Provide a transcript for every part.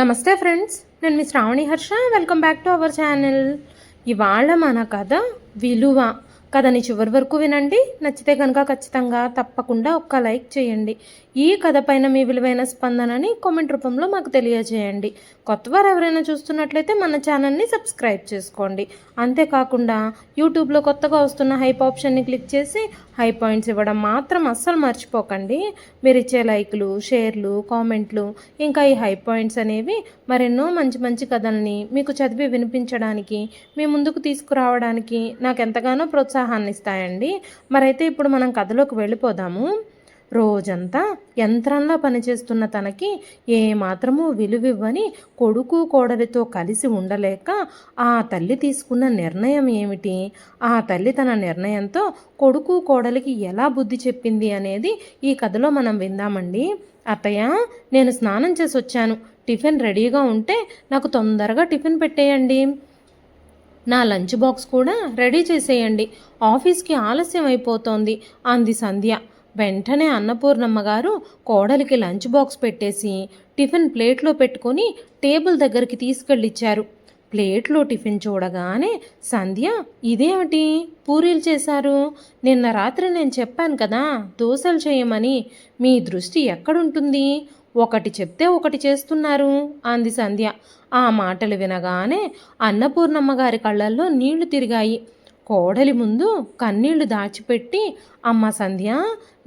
నమస్తే ఫ్రెండ్స్, నేను మీ Shravani Harsha. Welcome back to our channel. ఇవాళ మన కథ విలువ. కథని చివరి వరకు వినండి. నచ్చితే కనుక ఖచ్చితంగా తప్పకుండా ఒక్క లైక్ చేయండి. ఈ కథ పైన మీ విలువైన స్పందనని కామెంట్ రూపంలో మాకు తెలియజేయండి. కొత్తవారు ఎవరైనా చూస్తున్నట్లయితే మన ఛానల్ని సబ్స్క్రైబ్ చేసుకోండి. అంతేకాకుండా యూట్యూబ్లో కొత్తగా వస్తున్న హైప్ ఆప్షన్ని క్లిక్ చేసి హై పాయింట్స్ ఇవ్వడం మాత్రం అస్సలు మర్చిపోకండి. మీరు ఇచ్చే లైక్లు, షేర్లు, కామెంట్లు, ఇంకా ఈ హై పాయింట్స్ అనేవి మరెన్నో మంచి మంచి కథల్ని మీకు చదివి వినిపించడానికి, మీ ముందుకు తీసుకురావడానికి నాకు ఎంతగానో ప్రోత్సాహాన్ని ఇస్తాయండి. మరైతే ఇప్పుడు మనం కథలోకి వెళ్ళిపోదాము. రోజంతా యంత్రంలా పనిచేస్తున్న తనకి ఏమాత్రమూ విలువివ్వని కొడుకు కోడలితో కలిసి ఉండలేక ఆ తల్లి తీసుకున్న నిర్ణయం ఏమిటి, ఆ తల్లి తన నిర్ణయంతో కొడుకు కోడలికి ఎలా బుద్ధి చెప్పింది అనేది ఈ కథలో మనం విందామండి. అత్తయ్య, నేను స్నానం చేసి వచ్చాను. టిఫిన్ రెడీగా ఉంటే నాకు తొందరగా టిఫిన్ పెట్టేయండి. నా లంచ్ బాక్స్ కూడా రెడీ చేసేయండి. ఆఫీస్కి ఆలస్యం అయిపోతోంది అంది సంధ్య. వెంటనే అన్నపూర్ణమ్మ గారు కోడలికి లంచ్ బాక్స్ పెట్టేసి టిఫిన్ ప్లేట్లో పెట్టుకొని టేబుల్ దగ్గరికి తీసుకెళ్ళిచ్చారు. ప్లేట్లో టిఫిన్ చూడగానే సంధ్య, ఇదేమిటి పూరీలు చేశారు? నిన్న రాత్రి నేను చెప్పాను కదా దోశలు చేయమని. మీ దృష్టి ఎక్కడుంటుంది? ఒకటి చెప్తే ఒకటి చేస్తున్నారు అంది సంధ్య. ఆ మాటలు వినగానే అన్నపూర్ణమ్మ గారి కళ్ళల్లో నీళ్లు తిరిగాయి. కోడలి ముందు కన్నీళ్లు దాచిపెట్టి, అమ్మ సంధ్య,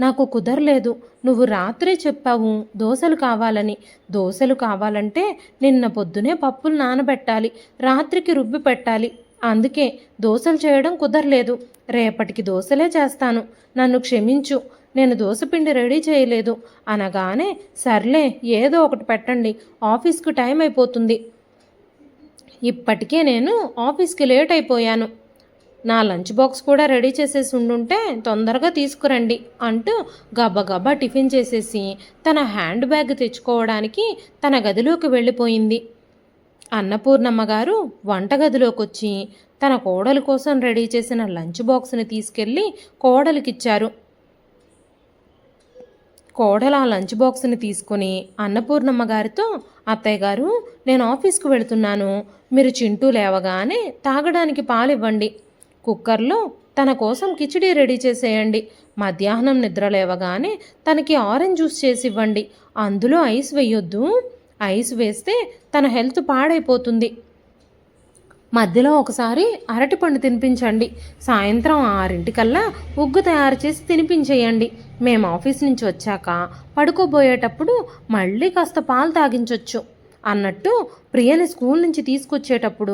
నాకు కుదరలేదు. నువ్వు రాత్రే చెప్పావు దోశలు కావాలని. దోశలు కావాలంటే నిన్న పొద్దునే పప్పులు నానబెట్టాలి, రాత్రికి రుబ్బి పెట్టాలి. అందుకే దోశలు చేయడం కుదరలేదు. రేపటికి దోశలే చేస్తాను. నన్ను క్షమించు. నేను దోశపిండి రెడీ చేయలేదు అనగానే, సర్లే ఏదో ఒకటి పెట్టండి, ఆఫీస్కి టైం అయిపోతుంది. ఇప్పటికే నేను ఆఫీస్కి లేట్ అయిపోయాను. నా లంచ్ బాక్స్ కూడా రెడీ చేసేసి ఉండుంటే తొందరగా తీసుకురండి అంటూ గబగబా టిఫిన్ చేసేసి తన హ్యాండ్ బ్యాగ్ తెచ్చుకోవడానికి తన గదిలోకి వెళ్ళిపోయింది. అన్నపూర్ణమ్మ గారు వంటగదిలోకి వచ్చి తన కోడలి కోసం రెడీ చేసిన లంచ్ బాక్స్ని తీసుకెళ్ళి కోడలికిచ్చారు. కోడలు ఆ లంచ్ బాక్స్ని తీసుకుని అన్నపూర్ణమ్మ గారితో, అత్తయ్య గారు, నేను ఆఫీస్కి వెళుతున్నాను. మీరు చింటూ లేవగానే తాగడానికి పాలు ఇవ్వండి. కుక్కర్లో తన కోసం కిచిడీ రెడీ చేసేయండి. మధ్యాహ్నం నిద్ర లేవగానే తనకి ఆరెంజ్ జ్యూస్ చేసి ఇవ్వండి. అందులో ఐస్ వేయొద్దు. ఐస్ వేస్తే తన హెల్త్ పాడైపోతుంది. మధ్యలో ఒకసారి అరటిపండు తినిపించండి. సాయంత్రం 6 ఉగ్గు తయారు చేసి తినిపించేయండి. మేము ఆఫీస్ నుంచి వచ్చాక పడుకోబోయేటప్పుడు మళ్ళీ కాస్త పాలు తాగించవచ్చు అన్నట్టు ప్రియని స్కూల్ నుంచి తీసుకొచ్చేటప్పుడు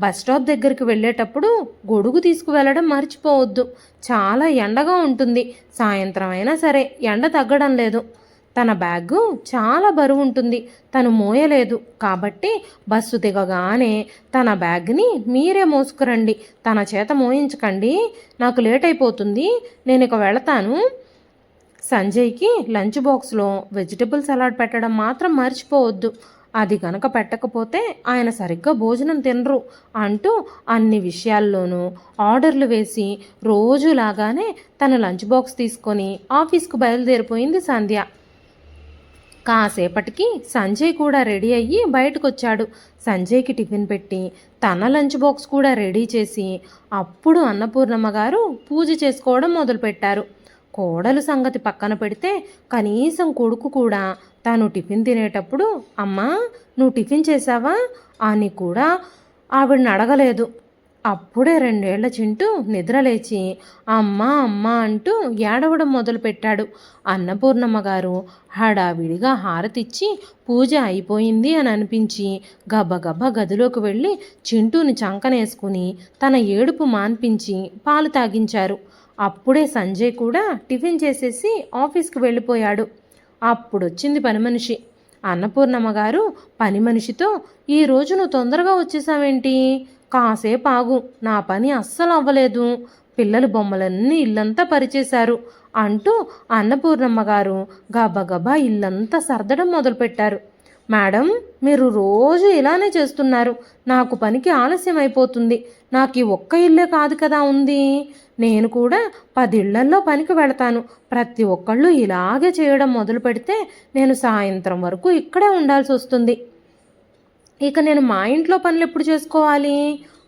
బస్ స్టాప్ దగ్గరికి వెళ్ళేటప్పుడు గొడుగు తీసుకువెళ్ళడం మర్చిపోవద్దు. చాలా ఎండగా ఉంటుంది. సాయంత్రం అయినా సరే ఎండ తగ్గడం లేదు. తన బ్యాగు చాలా బరువు ఉంటుంది, తను మోయలేదు. కాబట్టి బస్సు దిగగానే తన బ్యాగ్ని మీరే మోసుకురండి. తన చేత మోయించకండి. నాకు లేట్ అయిపోతుంది. నేను ఇక వెళతాను. సంజయ్కి లంచ్ బాక్స్లో వెజిటబుల్ సలాడ్ పెట్టడం మాత్రం మర్చిపోవద్దు. అది గనక పెట్టకపోతే ఆయన సరిగ్గా భోజనం తినరు అంటూ అన్ని విషయాల్లోనూ ఆర్డర్లు వేసి రోజులాగానే తన లంచ్ బాక్స్ తీసుకొని ఆఫీస్కు బయలుదేరిపోయింది సంధ్య. కాసేపటికి సంజయ్ కూడా రెడీ అయ్యి బయటకు వచ్చాడు. సంజయ్కి టిఫిన్ పెట్టి తన లంచ్ బాక్స్ కూడా రెడీ చేసి అప్పుడు అన్నపూర్ణమ్మ గారు పూజ చేసుకోవడం మొదలుపెట్టారు. కోడలు సంగతి పక్కన పెడితే కనీసం కొడుకు కూడా తాను టిఫిన్ తినేటప్పుడు, అమ్మా నువ్వు టిఫిన్ చేసావా అని కూడా ఆవిడని అడగలేదు. అప్పుడే 2 ఏళ్ల చింటూ నిద్రలేచి అమ్మా అమ్మా అంటూ ఏడవడం మొదలుపెట్టాడు. అన్నపూర్ణమ్మ గారు హడావిడిగా హారతిచ్చి పూజ అయిపోయింది అని అనిపించి గబగబా గదిలోకి వెళ్ళి చింటూని చంకనేసుకుని తన ఏడుపు మాన్పించి పాలు తాగించారు. అప్పుడే సంజయ్ కూడా టిఫిన్ చేసేసి ఆఫీస్కి వెళ్ళిపోయాడు. అప్పుడొచ్చింది పని మనిషి. అన్నపూర్ణమ్మ గారు పని మనిషితో, ఈరోజు నువ్వు తొందరగా వచ్చేసావేంటి? కాసేపు ఆగు, నా పని అస్సలు అవ్వలేదు. పిల్లలు బొమ్మలన్నీ ఇల్లంతా పరిచేశారు అంటూ అన్నపూర్ణమ్మ గారు గబగబా ఇల్లంతా సర్దడం మొదలుపెట్టారు. మేడం, మీరు రోజు ఇలానే చేస్తున్నారు. నాకు పనికి ఆలస్యం అయిపోతుంది. నాకు ఈ ఒక్క ఇల్లే కాదు కదా ఉంది. నేను కూడా 10 ఇళ్లల్లో పనికి వెళతాను. ప్రతి ఒక్కళ్ళు ఇలాగే చేయడం మొదలు పెడితే నేను సాయంత్రం వరకు ఇక్కడే ఉండాల్సి వస్తుంది. ఇక నేను మా ఇంట్లో పనులు ఎప్పుడు చేసుకోవాలి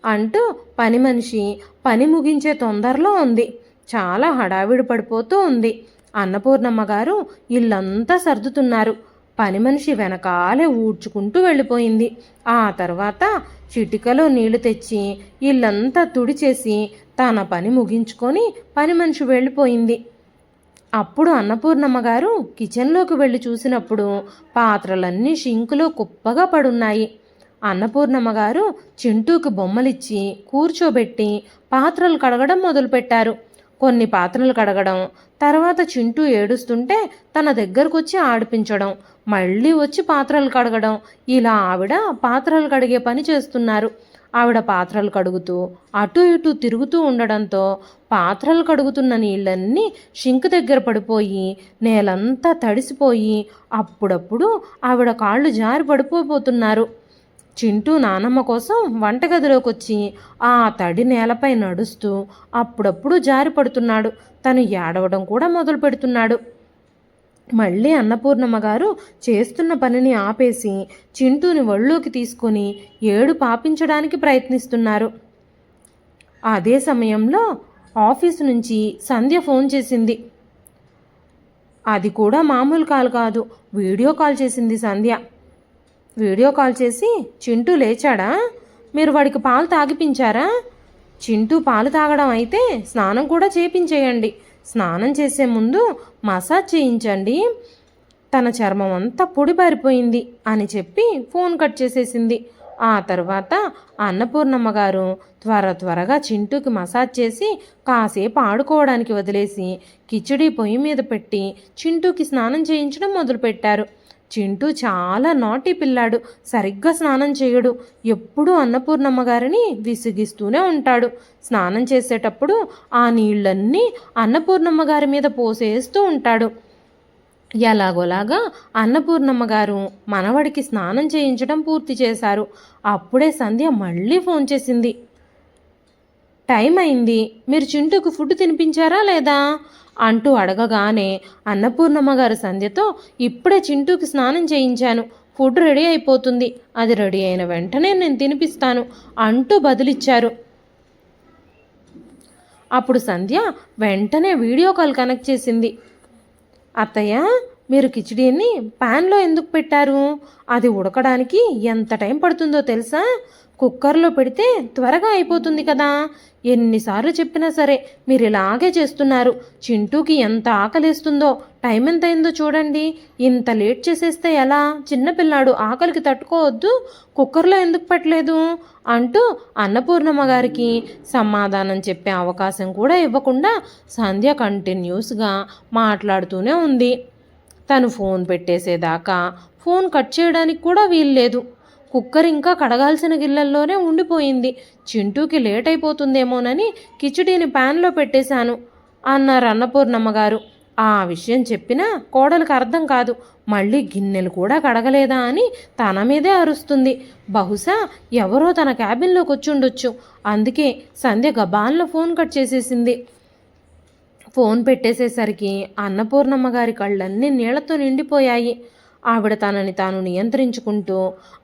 అంటూ పని మనిషి పని ముగించే తొందరలో ఉంది. చాలా హడావిడి పడిపోతూ ఉంది. అన్నపూర్ణమ్మ గారు ఇల్లంతా సర్దుతున్నారు. పని మనిషి వెనకాలే ఊడ్చుకుంటూ వెళ్ళిపోయింది. ఆ తర్వాత చిటికలో నీళ్లు తెచ్చి ఇల్లంతా తుడిచేసి తన పని ముగించుకొని పని మనిషి వెళ్ళిపోయింది. అప్పుడు అన్నపూర్ణమ్మ గారు కిచెన్లోకి వెళ్ళి చూసినప్పుడు పాత్రలన్నీ షింకులో కుప్పగా పడున్నాయి. అన్నపూర్ణమ్మ గారు చింటూకి బొమ్మలిచ్చి కూర్చోబెట్టి పాత్రలు కడగడం మొదలుపెట్టారు. కొన్ని పాత్రలు కడగడం, తర్వాత చింటూ ఏడుస్తుంటే తన దగ్గరకు వచ్చి ఆడిపించడం, మళ్ళీ వచ్చి పాత్రలు కడగడం, ఇలా ఆవిడ పాత్రలు కడిగే పని చేస్తున్నారు. ఆవిడ పాత్రలు కడుగుతూ అటు ఇటు తిరుగుతూ ఉండడంతో పాత్రలు కడుగుతున్న నీళ్ళన్నీ షింక్ దగ్గర పడిపోయి నేలంతా తడిసిపోయి అప్పుడప్పుడు ఆవిడ కాళ్ళు జారి పడిపోతున్నారు. చింటూ నానమ్మ కోసం వంటగదిలోకి వచ్చి ఆ తడి నేలపై నడుస్తూ అప్పుడప్పుడు జారి పడుతున్నాడు. తను ఏడవడం కూడా మొదలు పెడుతున్నాడు. మళ్ళీ అన్నపూర్ణమ్మ గారు చేస్తున్న పనిని ఆపేసి చింటూని ఒళ్ళోకి తీసుకొని ఏడు పాపించడానికి ప్రయత్నిస్తున్నారు. అదే సమయంలో ఆఫీసు నుంచి సంధ్య ఫోన్ చేసింది. అది కూడా మామూలు కాల్ కాదు, వీడియో కాల్ చేసింది సంధ్య. వీడియో కాల్ చేసి, చింటూ లేచాడా? మీరు వాడికి పాలు తాగిపించారా? చింటూ పాలు తాగడం అయితే స్నానం కూడా చేయించేయండి. స్నానం చేసే ముందు మసాజ్ చేయించండి. తన చర్మం అంతా పొడిబారిపోయింది అని చెప్పి ఫోన్ కట్ చేసేసింది. ఆ తర్వాత అన్నపూర్ణమ్మ గారు త్వరగా చింటూకి మసాజ్ చేసి కాసేపు ఆడుకోవడానికి వదిలేసి కిచిడీ పొయ్యి మీద పెట్టి చింటూకి స్నానం చేయించడం మొదలుపెట్టారు. చింటూ చాలా నాటి పిల్లాడు, సరిగ్గా స్నానం చేయడు. ఎప్పుడూ అన్నపూర్ణమ్మ గారిని విసిగిస్తూనే ఉంటాడు. స్నానం చేసేటప్పుడు ఆ నీళ్ళన్నీ అన్నపూర్ణమ్మ గారి మీద పోసేస్తూ ఉంటాడు. ఎలాగోలాగా అన్నపూర్ణమ్మ గారు మనవడికి స్నానం చేయించడం పూర్తి చేశారు. అప్పుడే సంధ్య మళ్ళీ ఫోన్ చేసింది. టైం అయింది, మీరు చింటూకి ఫుడ్ తినిపించారా లేదా అంటూ అడగగానే అన్నపూర్ణమ్మ గారు సంధ్యతో, ఇప్పుడే చింటూకి స్నానం చేయించాను, ఫుడ్ రెడీ అయిపోతుంది, అది రెడీ అయిన వెంటనే నేను తినిపిస్తాను అంటూ బదులిచ్చారు. అప్పుడు సంధ్య వెంటనే వీడియో కాల్ కనెక్ట్ చేసింది. అత్తయ్య, మీరు కిచిడీని ప్యాన్లో ఎందుకు పెట్టారు? అది ఉడకడానికి ఎంత టైం పడుతుందో తెలుసా? కుక్కర్లో పెడితే త్వరగా అయిపోతుంది కదా. ఎన్నిసార్లు చెప్పినా సరే మీరు ఇలాగే చేస్తున్నారు. చింటూకి ఎంత ఆకలిస్తుందో, టైం ఎంత అయిందో చూడండి. ఇంత లేట్ చేసేస్తే ఎలా? చిన్నపిల్లాడు, ఆకలికి తట్టుకోవద్దు. కుక్కర్లో ఎందుకు పెట్టలేదు అంటూ అన్నపూర్ణమ్మ గారికి సమాధానం చెప్పే అవకాశం కూడా ఇవ్వకుండా సంధ్య కంటిన్యూస్గా మాట్లాడుతూనే ఉంది. తను ఫోన్ పెట్టేసేదాకా ఫోన్ కట్ చేయడానికి కూడా వీల్లేదు. కుక్కర్ ఇంకా కడగాల్సిన గిన్నెల్లోనే ఉండిపోయింది. చింటూకి లేట్ అయిపోతుందేమోనని కిచిడీని ప్యాన్లో పెట్టేశాను అన్నారు అన్నపూర్ణమ్మ గారు. ఆ విషయం చెప్పినా కోడలికి అర్థం కాదు. మళ్ళీ గిన్నెలు కూడా కడగలేదా అని తన మీదే అరుస్తుంది. బహుశా ఎవరో తన క్యాబిన్లోకి వచ్చి ఉండొచ్చు. అందుకే సంధ్య గబాన్లో ఫోన్ కట్ చేసేసింది. ఫోన్ పెట్టేసేసరికి అన్నపూర్ణమ్మ గారి కళ్ళన్నీ నీళ్లతో నిండిపోయాయి. ఆవిడ తనని తాను నియంత్రించుకుంటూ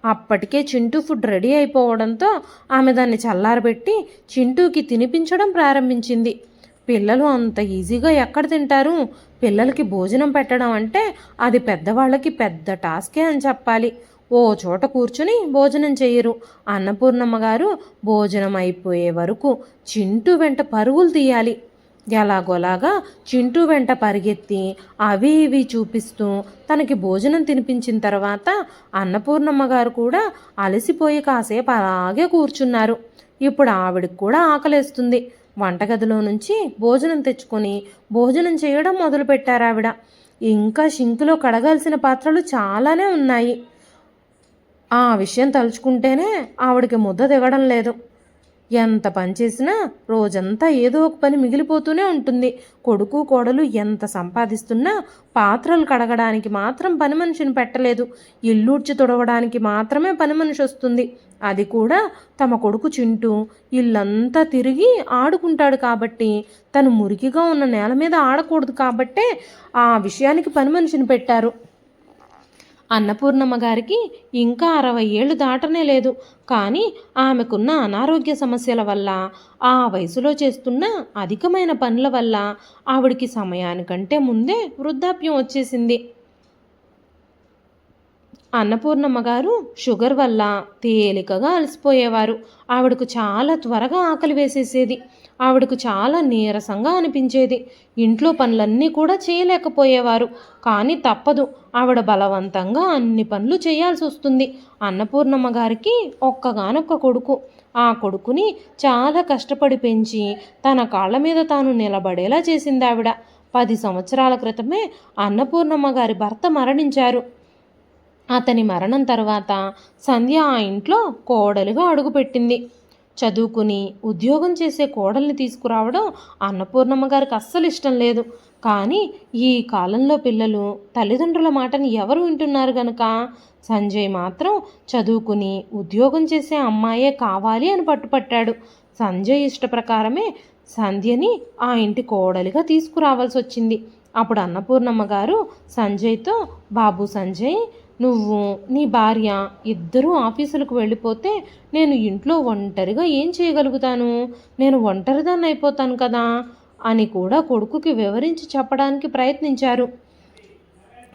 అప్పటికే చింటూ ఫుడ్ రెడీ అయిపోవడంతో ఆమె దాన్ని చల్లారబెట్టి చింటూకి తినిపించడం ప్రారంభించింది. పిల్లలు అంత ఈజీగా ఎక్కడ తింటారు? పిల్లలకి భోజనం పెట్టడం అంటే అది పెద్దవాళ్ళకి పెద్ద టాస్కే అని చెప్పాలి. ఓ చోట కూర్చుని భోజనం చేయరు. అన్నపూర్ణమ్మ గారు భోజనం అయిపోయే వరకు చింటూ వెంట పరుగులు తీయాలి. ఎలాగోలాగా చింటూ వెంట పరిగెత్తి అవి ఇవి చూపిస్తూ తనకి భోజనం తినిపించిన తర్వాత అన్నపూర్ణమ్మ గారు కూడా అలసిపోయి కాసేపు అలాగే కూర్చున్నారు. ఇప్పుడు ఆవిడకి కూడా ఆకలేస్తుంది. వంటగదిలో నుంచి భోజనం తెచ్చుకొని భోజనం చేయడం మొదలుపెట్టారు ఆవిడ. ఇంకా షింకులో కడగాల్సిన పాత్రలు చాలానే ఉన్నాయి. ఆ విషయం తలుచుకుంటేనే ఆవిడకి ముద్ద దిగడం లేదు. ఎంత పని చేసినా రోజంతా ఏదో ఒక పని మిగిలిపోతూనే ఉంటుంది. కొడుకు కోడలు ఎంత సంపాదిస్తున్నా పాత్రలు కడగడానికి మాత్రం పని మనిషిని పెట్టలేదు. ఇల్లూడ్చి తుడవడానికి మాత్రమే పని మనిషి వస్తుంది. అది కూడా తమ కొడుకు చింటూ ఇల్లంతా తిరిగి ఆడుకుంటాడు కాబట్టి, తను మురికిగా ఉన్న నేల మీద ఆడకూడదు కాబట్టే ఆ విషయానికి పని మనిషిని పెట్టారు. అన్నపూర్ణమ్మ గారికి ఇంకా 60 ఏళ్ళు దాటనే లేదు. కానీ ఆమెకున్న అనారోగ్య సమస్యల వల్ల, ఆ వయసులో చేస్తున్న అధికమైన పనుల వల్ల ఆవిడికి సమయానికంటే ముందే వృద్ధాప్యం వచ్చేసింది. అన్నపూర్ణమ్మ గారు షుగర్ వల్ల తేలికగా అలసిపోయేవారు. ఆవిడకు చాలా త్వరగా ఆకలి వేసేసేది. ఆవిడకు చాలా నీరసంగా అనిపించేది. ఇంట్లో పనులన్నీ కూడా చేయలేకపోయేవారు. కానీ తప్పదు, ఆవిడ బలవంతంగా అన్ని పనులు చేయాల్సి వస్తుంది. అన్నపూర్ణమ్మ గారికి ఒక్కగానొక్క కొడుకు. ఆ కొడుకుని చాలా కష్టపడి పెంచి తన కాళ్ళ మీద తాను నిలబడేలా చేసింది ఆవిడ. 10 సంవత్సరాల క్రితమే అన్నపూర్ణమ్మ గారి భర్త మరణించారు. అతని మరణం తర్వాత సంధ్య ఆ ఇంట్లో కోడలుగా అడుగుపెట్టింది. చదువుకుని ఉద్యోగం చేసే కోడల్ని తీసుకురావడం అన్నపూర్ణమ్మ గారికి అస్సలు ఇష్టం లేదు. కానీ ఈ కాలంలో పిల్లలు తల్లిదండ్రుల మాటని ఎవరు వింటున్నారు గనక సంజయ్ మాత్రం చదువుకుని ఉద్యోగం చేసే అమ్మాయే కావాలి అని పట్టుపట్టాడు. సంజయ్ ఇష్ట ప్రకారమే సంధ్యని ఆ ఇంటి కోడలిగా తీసుకురావాల్సి వచ్చింది. అప్పుడు అన్నపూర్ణమ్మ గారు సంజయ్తో, బాబు సంజయ్, నువ్వు నీ భార్య ఇద్దరూ ఆఫీసులకు వెళ్ళిపోతే నేను ఇంట్లో ఒంటరిగా ఏం చేయగలుగుతాను? నేను ఒంటరిదాన్ని అయిపోతాను కదా అని కూడా కొడుకుకి వివరించి చెప్పడానికి ప్రయత్నించారు.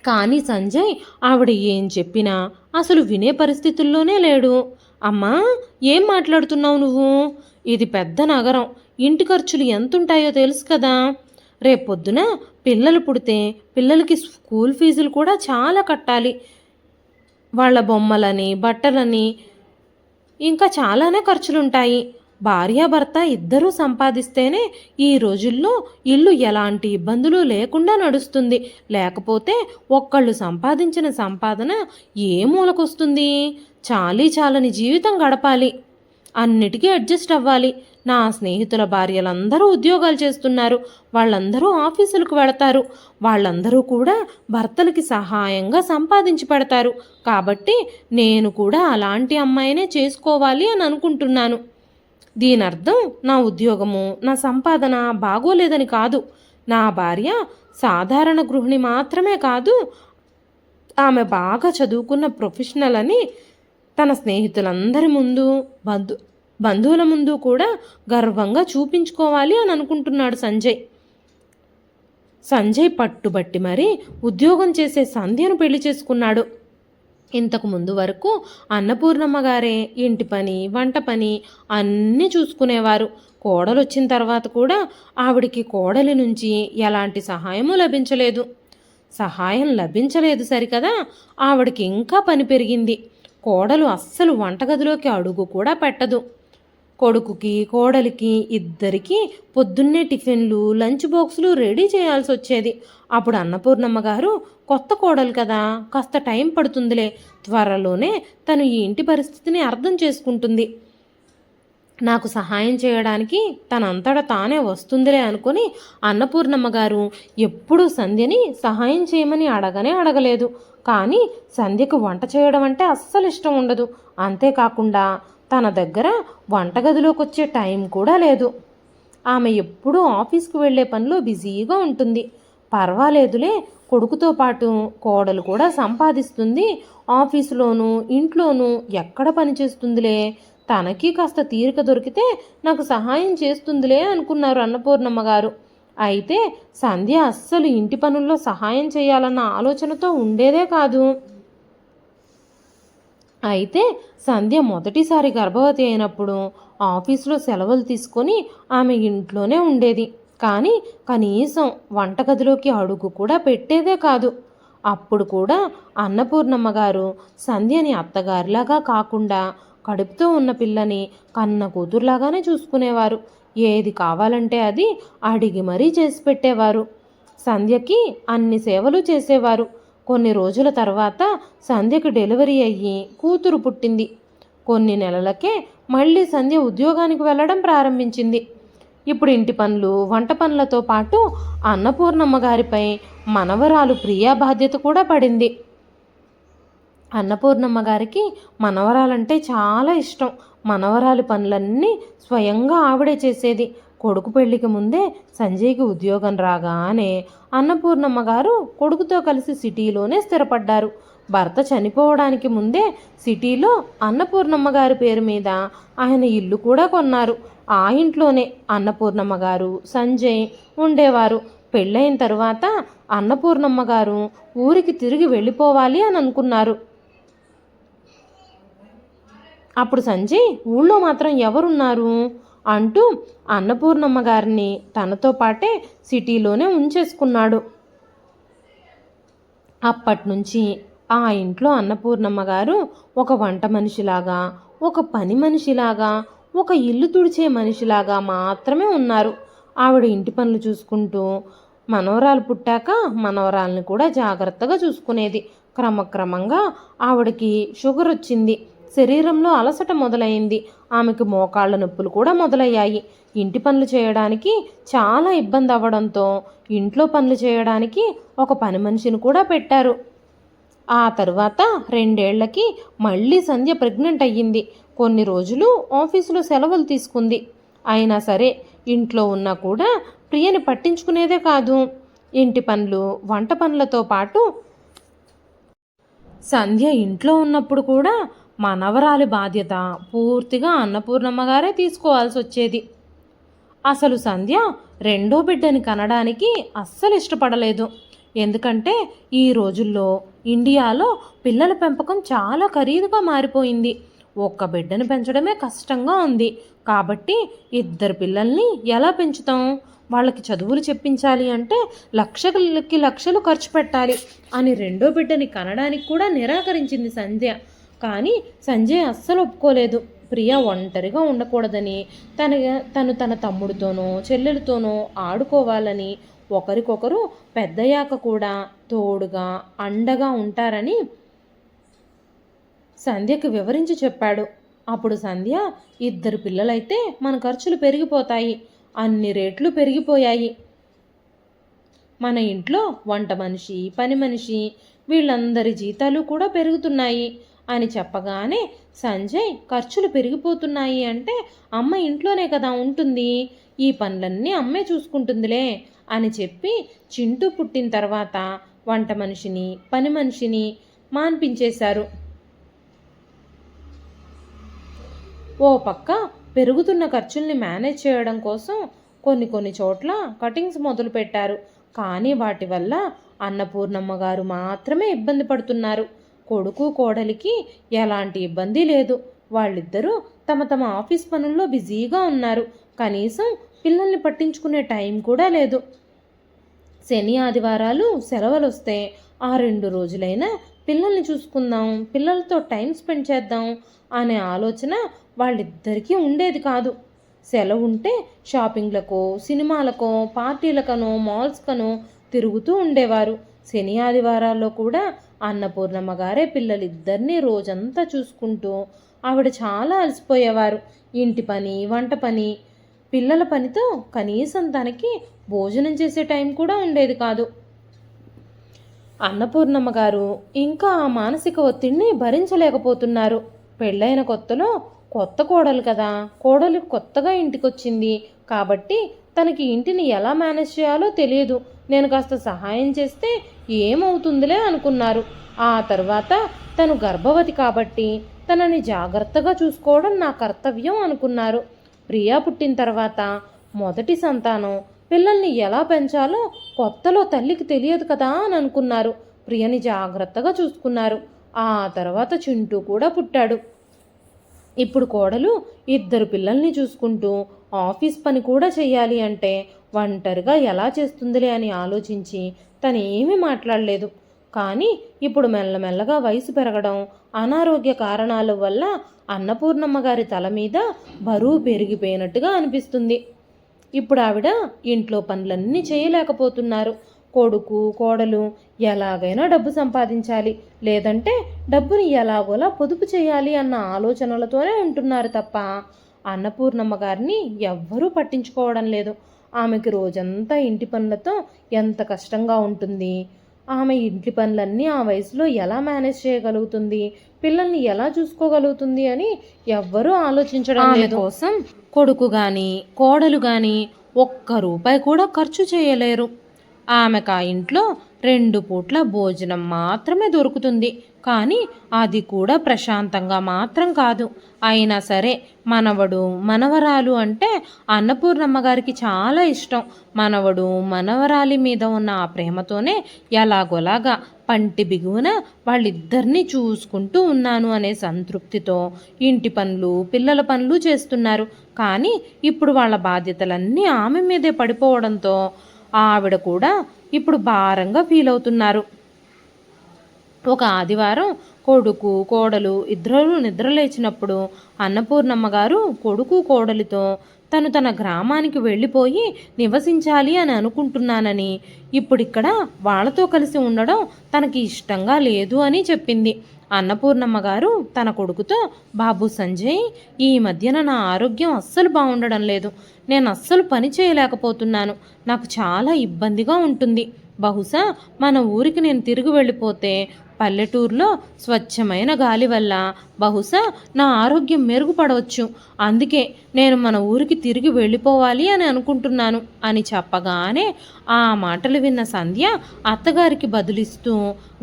కానీ సంజయ్ ఆవిడ ఏం చెప్పినా అసలు వినే పరిస్థితుల్లోనే లేడు. అమ్మా, ఏం మాట్లాడుతున్నావు నువ్వు? ఇది పెద్ద నగరం, ఇంటి ఖర్చులు ఎంతుంటాయో తెలుసు కదా. రేపొద్దున పిల్లలు పుడితే పిల్లలకి స్కూల్ ఫీజులు కూడా చాలా కట్టాలి. వాళ్ళ బొమ్మలని, బట్టలని, ఇంకా చాలానే ఖర్చులుంటాయి. భార్యాభర్త ఇద్దరూ సంపాదిస్తేనే ఈ రోజుల్లో ఇల్లు ఎలాంటి ఇబ్బందులు లేకుండా నడుస్తుంది. లేకపోతే ఒక్కళ్ళు సంపాదించిన సంపాదన ఏ మూలకొస్తుంది? చాలని జీవితం గడపాలి. అన్నిటికీ అడ్జస్ట్ అవ్వాలి. నా స్నేహితుల భార్యలందరూ ఉద్యోగాలు చేస్తున్నారు. వాళ్ళందరూ ఆఫీసులకు వెళతారు. వాళ్ళందరూ కూడా భర్తలకి సహాయంగా సంపాదించి పెడతారు. కాబట్టి నేను కూడా అలాంటి అమ్మాయినే చేసుకోవాలి అని అనుకుంటున్నాను. దీని అర్థం నా ఉద్యోగము, నా సంపాదన బాగోలేదని కాదు. నా భార్య సాధారణ గృహిణి మాత్రమే కాదు, ఆమె బాగా చదువుకున్న ప్రొఫెషనల్ అని తన స్నేహితులందరి ముందు, బంధువుల ముందు కూడా గర్వంగా చూపించుకోవాలి అని అనుకుంటున్నాడు సంజయ్. సంజయ్ పట్టుబట్టి మరీ ఉద్యోగం చేసే సంధ్యను పెళ్లి చేసుకున్నాడు. ఇంతకు ముందు వరకు అన్నపూర్ణమ్మ గారే ఇంటి పని, వంట పని అన్నీ చూసుకునేవారు. కోడలు వచ్చిన తర్వాత కూడా ఆవిడికి కోడలి నుంచి ఎలాంటి సహాయము లభించలేదు. సహాయం లభించలేదు సరికదా, ఆవిడకి ఇంకా పని పెరిగింది. కోడలు అస్సలు వంటగదిలోకి అడుగు కూడా పెట్టదు. కొడుకుకి, కోడలికి ఇద్దరికీ పొద్దున్నే టిఫిన్లు, లంచ్ బాక్సులు రెడీ చేయాల్సి వచ్చేది. అప్పుడు అన్నపూర్ణమ్మ గారు, కొత్త కోడలు కదా, కాస్త టైం పడుతుందిలే, త్వరలోనే తను ఈ ఇంటి పరిస్థితిని అర్థం చేసుకుంటుంది, నాకు సహాయం చేయడానికి తనంతటా తానే వస్తుందిలే అనుకుని అన్నపూర్ణమ్మ గారు ఎప్పుడూ సంధ్యని సహాయం చేయమని అడగలేదు. కానీ సంధ్యకు వంట చేయడం అంటే అస్సలు ఇష్టం ఉండదు. అంతేకాకుండా తన దగ్గర వంటగదిలోకి వచ్చే టైం కూడా లేదు. ఆమె ఎప్పుడూ ఆఫీస్కి వెళ్ళే పనిలో బిజీగా ఉంటుంది. పర్వాలేదులే, కొడుకుతో పాటు కోడలు కూడా సంపాదిస్తుంది, ఆఫీసులోనూ ఇంట్లోనూ ఎక్కడ పనిచేస్తుందిలే, తనకి కాస్త తీరిక దొరికితే నాకు సహాయం చేస్తుందిలే అనుకున్నారు అన్నపూర్ణమ్మ గారు. అయితే సంధ్య అస్సలు ఇంటి పనుల్లో సహాయం చేయాలన్న ఆలోచనతో ఉండేదే కాదు. అయితే సంధ్య మొదటిసారి గర్భవతి అయినప్పుడు ఆఫీసులో సెలవులు తీసుకొని ఆమె ఇంట్లోనే ఉండేది. కానీ కనీసం వంటగదిలోకి అడుగు కూడా పెట్టేదే కాదు. అప్పుడు కూడా అన్నపూర్ణమ్మ గారు సంధ్యని అత్తగారిలాగా కాకుండా కడుపుతో ఉన్న పిల్లని కన్న కూతురులాగానే చూసుకునేవారు. ఏది కావాలంటే అది అడిగి మరీ చేసి పెట్టేవారు. సంధ్యకి అన్ని సేవలు చేసేవారు. కొన్ని రోజుల తర్వాత సంధ్యకి డెలివరీ అయ్యి కూతురు పుట్టింది. కొన్ని నెలలకే మళ్ళీ సంధ్య ఉద్యోగానికి వెళ్ళడం ప్రారంభించింది. ఇప్పుడు ఇంటి పనులు, వంట పనులతో పాటు అన్నపూర్ణమ్మ గారిపై మనవరాలు ప్రియా బాధ్యత కూడా పడింది. అన్నపూర్ణమ్మ గారికి మనవరాలంటే చాలా ఇష్టం. మనవరాలి పనులన్నీ స్వయంగా ఆవిడే చేసేది. కొడుకు పెళ్లికి ముందే సంజయ్కి ఉద్యోగం రాగానే అన్నపూర్ణమ్మ గారు కొడుకుతో కలిసి సిటీలోనే స్థిరపడ్డారు. భర్త చనిపోవడానికి ముందే సిటీలో అన్నపూర్ణమ్మ గారి పేరు మీద ఆయన ఇల్లు కూడా కొన్నారు. ఆ ఇంట్లోనే అన్నపూర్ణమ్మ గారు, సంజయ్ ఉండేవారు. పెళ్ళైన తర్వాత అన్నపూర్ణమ్మ గారు ఊరికి తిరిగి వెళ్ళిపోవాలి అని అనుకున్నారు. అప్పుడు సంజయ్ ఊళ్ళో మాత్రం ఎవరున్నారు అంటూ అన్నపూర్ణమ్మ గారిని తనతో పాటే సిటీలోనే ఉంచేసుకున్నాడు. అప్పటినుంచి ఆ ఇంట్లో అన్నపూర్ణమ్మ గారు ఒక వంట మనిషిలాగా, ఒక పని మనిషిలాగా, ఒక ఇల్లు తుడిచే మనిషిలాగా మాత్రమే ఉన్నారు. ఆవిడ ఇంటి పనులు చూసుకుంటూ మనవరాలు పుట్టాక మనవరాల్ని కూడా జాగ్రత్తగా చూసుకునేది. క్రమక్రమంగా ఆవిడకి షుగర్ వచ్చింది. శరీరంలో అలసట మొదలైంది. ఆమెకు మోకాళ్ళ నొప్పులు కూడా మొదలయ్యాయి. ఇంటి పనులు చేయడానికి చాలా ఇబ్బంది అవ్వడంతో ఇంట్లో పనులు చేయడానికి ఒక పని మనిషిని కూడా పెట్టారు. ఆ తరువాత 2 ఏళ్లకి మళ్ళీ సంధ్య ప్రెగ్నెంట్ అయ్యింది. కొన్ని రోజులు ఆఫీసులో సెలవులు తీసుకుంది. అయినా సరే ఇంట్లో ఉన్నా కూడా ప్రియని పట్టించుకునేదే కాదు. ఇంటి పనులు, వంట పనులతో పాటు సంధ్య ఇంట్లో ఉన్నప్పుడు కూడా మనవరాలి బాధ్యత పూర్తిగా అన్నపూర్ణమ్మ గారే తీసుకోవాల్సి వచ్చేది. అసలు సంధ్య రెండో బిడ్డని కనడానికి అస్సలు ఇష్టపడలేదు. ఎందుకంటే ఈ రోజుల్లో ఇండియాలో పిల్లల పెంపకం చాలా ఖరీదుగా మారిపోయింది. ఒక్క బిడ్డను పెంచడమే కష్టంగా ఉంది. కాబట్టి 2 పిల్లల్ని ఎలా పెంచుతాం? వాళ్ళకి చదువులు చెప్పించాలి అంటే లక్షలకి లక్షలు ఖర్చు పెట్టాలి అని రెండో బిడ్డని కనడానికి కూడా నిరాకరించింది సంధ్య. కానీ సంజయ్ అస్సలు ఒప్పుకోలేదు. ప్రియ ఒంటరిగా ఉండకూడదని, తను తన తమ్ముడితోనో చెల్లెలతోనో ఆడుకోవాలని, ఒకరికొకరు పెద్దయ్యాక కూడా తోడుగా అండగా ఉంటారని సంధ్యకి వివరించి చెప్పాడు. అప్పుడు సంధ్య 2 పిల్లలైతే మన ఖర్చులు పెరిగిపోతాయి, అన్ని రేట్లు పెరిగిపోయాయి, మన ఇంట్లో వంట మనిషి, పని మనిషి వీళ్ళందరి జీతాలు కూడా పెరుగుతున్నాయి అని చెప్పగానే సంజయ్ ఖర్చులు పెరిగిపోతున్నాయి అంటే అమ్మ ఇంట్లోనే కదా ఉంటుంది, ఈ పనులన్నీ అమ్మే చూసుకుంటుందిలే అని చెప్పి చింటూ పుట్టిన తర్వాత వంట మనిషిని, పని మనిషిని మాన్పించేశారు. ఓ పక్క పెరుగుతున్న ఖర్చుల్ని మేనేజ్ చేయడం కోసం కొన్ని చోట్ల కటింగ్స్ మొదలుపెట్టారు. కానీ వాటి వల్ల అన్నపూర్ణమ్మ గారు మాత్రమే ఇబ్బంది పడుతున్నారు. కొడుకు కోడలికి ఎలాంటి ఇబ్బంది లేదు. వాళ్ళిద్దరూ తమ ఆఫీస్ పనుల్లో బిజీగా ఉన్నారు. కనీసం పిల్లల్ని పట్టించుకునే టైం కూడా లేదు. శని ఆదివారాలు సెలవులు వస్తే ఆ 2 రోజులైనా పిల్లల్ని చూసుకుందాం, పిల్లలతో టైం స్పెండ్ చేద్దాం అనే ఆలోచన వాళ్ళిద్దరికీ ఉండేది కాదు. సెలవు ఉంటే షాపింగ్లకో, సినిమాలకో, పార్టీలకనో, మాల్స్కనో తిరుగుతూ ఉండేవారు. శని ఆదివారాల్లో కూడా అన్నపూర్ణమ్మ గారే పిల్లలిద్దరినీ రోజంతా చూసుకుంటూ ఆవిడ చాలా అలసిపోయేవారు. ఇంటి పని, వంట పని, పిల్లల పనితో కనీసం తనకి భోజనం చేసే టైం కూడా ఉండేది కాదు. అన్నపూర్ణమ్మ గారు ఇంకా ఆ మానసిక ఒత్తిడిని భరించలేకపోతున్నారు. పెళ్ళైన కొత్తలో కొత్త కోడలు కదా, కోడలు కొత్తగా ఇంటికొచ్చింది కాబట్టి తనకి ఇంటిని ఎలా మేనేజ్ చేయాలో తెలియదు. నేను కాస్త సహాయం చేస్తే ఏమవుతుందిలే అనుకున్నారు. ఆ తర్వాత తను గర్భవతి కాబట్టి తనని జాగ్రత్తగా చూసుకోవడం నా కర్తవ్యం అనుకున్నారు. ప్రియా పుట్టిన తర్వాత మొదటి సంతానం, పిల్లల్ని ఎలా పెంచాలో కొత్తలో తల్లికి తెలియదు కదా అని అనుకున్నారు. ప్రియని జాగ్రత్తగా చూసుకున్నారు. ఆ తర్వాత చింటూ కూడా పుట్టాడు. ఇప్పుడు కోడలు 2 పిల్లల్ని చూసుకుంటూ ఆఫీస్ పని కూడా చెయ్యాలి అంటే ఒంటరిగా ఎలా చేస్తుందిలే అని ఆలోచించి తను ఏమీ మాట్లాడలేదు. కానీ ఇప్పుడు మెల్లమెల్లగా వయసు పెరగడం, అనారోగ్య కారణాల వల్ల అన్నపూర్ణమ్మ గారి తల మీద బరువు పెరిగిపోయినట్టుగా అనిపిస్తుంది. ఇప్పుడు ఆవిడ ఇంట్లో పనులన్నీ చేయలేకపోతున్నారు. కొడుకు కోడలు ఎలాగైనా డబ్బు సంపాదించాలి, లేదంటే డబ్బుని ఎలాగోలా పొదుపు చేయాలి అన్న ఆలోచనలతోనే ఉంటున్నారు తప్ప అన్నపూర్ణమ్మ గారిని ఎవ్వరూ పట్టించుకోవడం లేదు. ఆమెకి రోజంతా ఇంటి పనులతో ఎంత కష్టంగా ఉంటుంది. ఆమె ఇంటి పనులన్నీ ఆ వయసులో ఎలా మేనేజ్ చేయగలుగుతుంది, పిల్లల్ని ఎలా చూసుకోగలుగుతుంది అని ఎవ్వరూ ఆలోచించడం లేదు. కోసం కొడుకు కానీ కోడలు కానీ ఒక్క రూపాయి కూడా ఖర్చు చేయలేరు. ఆమెకు ఆ ఇంట్లో 2 పూట్ల భోజనం మాత్రమే దొరుకుతుంది. కానీ అది కూడా ప్రశాంతంగా మాత్రం కాదు. అయినా సరే మనవడు మనవరాలు అంటే అన్నపూర్ణమ్మ గారికి చాలా ఇష్టం. మనవడు మనవరాలి మీద ఉన్న ఆ ప్రేమతోనే ఎలాగోలాగా పంటి బిగువున వాళ్ళిద్దరినీ చూసుకుంటూ ఉన్నాను అనే సంతృప్తితో ఇంటి పనులు పిల్లల పనులు చేస్తున్నారు. కానీ ఇప్పుడు వాళ్ళ బాధ్యతలన్నీ ఆమె మీదే పడిపోవడంతో ఆవిడ కూడా ఇప్పుడు భారంగా ఫీల్ అవుతున్నారు. ఒక ఆదివారం కొడుకు కోడలు ఇద్దరు నిద్రలేచినప్పుడు అన్నపూర్ణమ్మ గారు కొడుకు కోడలితో తన గ్రామానికి వెళ్ళిపోయి నివసించాలి అని అనుకుంటున్నానని, ఇప్పుడిక్కడ వాళ్ళతో కలిసి ఉండడం తనకి ఇష్టంగా లేదు అని చెప్పింది. అన్నపూర్ణమ్మ గారు తన కొడుకుతో, బాబు సంజయ్, ఈ మధ్యన నా ఆరోగ్యం అస్సలు బాగుండడం లేదు. నేను అస్సలు పని చేయలేకపోతున్నాను. నాకు చాలా ఇబ్బందిగా ఉంటుంది. బహుశా మన ఊరికి నేను తిరిగి వెళ్ళిపోతే పల్లెటూరులో స్వచ్ఛమైన గాలి వల్ల బహుశా నా ఆరోగ్యం మెరుగుపడవచ్చు. అందుకే నేను మన ఊరికి తిరిగి వెళ్ళిపోవాలి అని అనుకుంటున్నాను అని చెప్పగానే ఆ మాటలు విన్న సంధ్య అత్తగారికి బదులిస్తూ,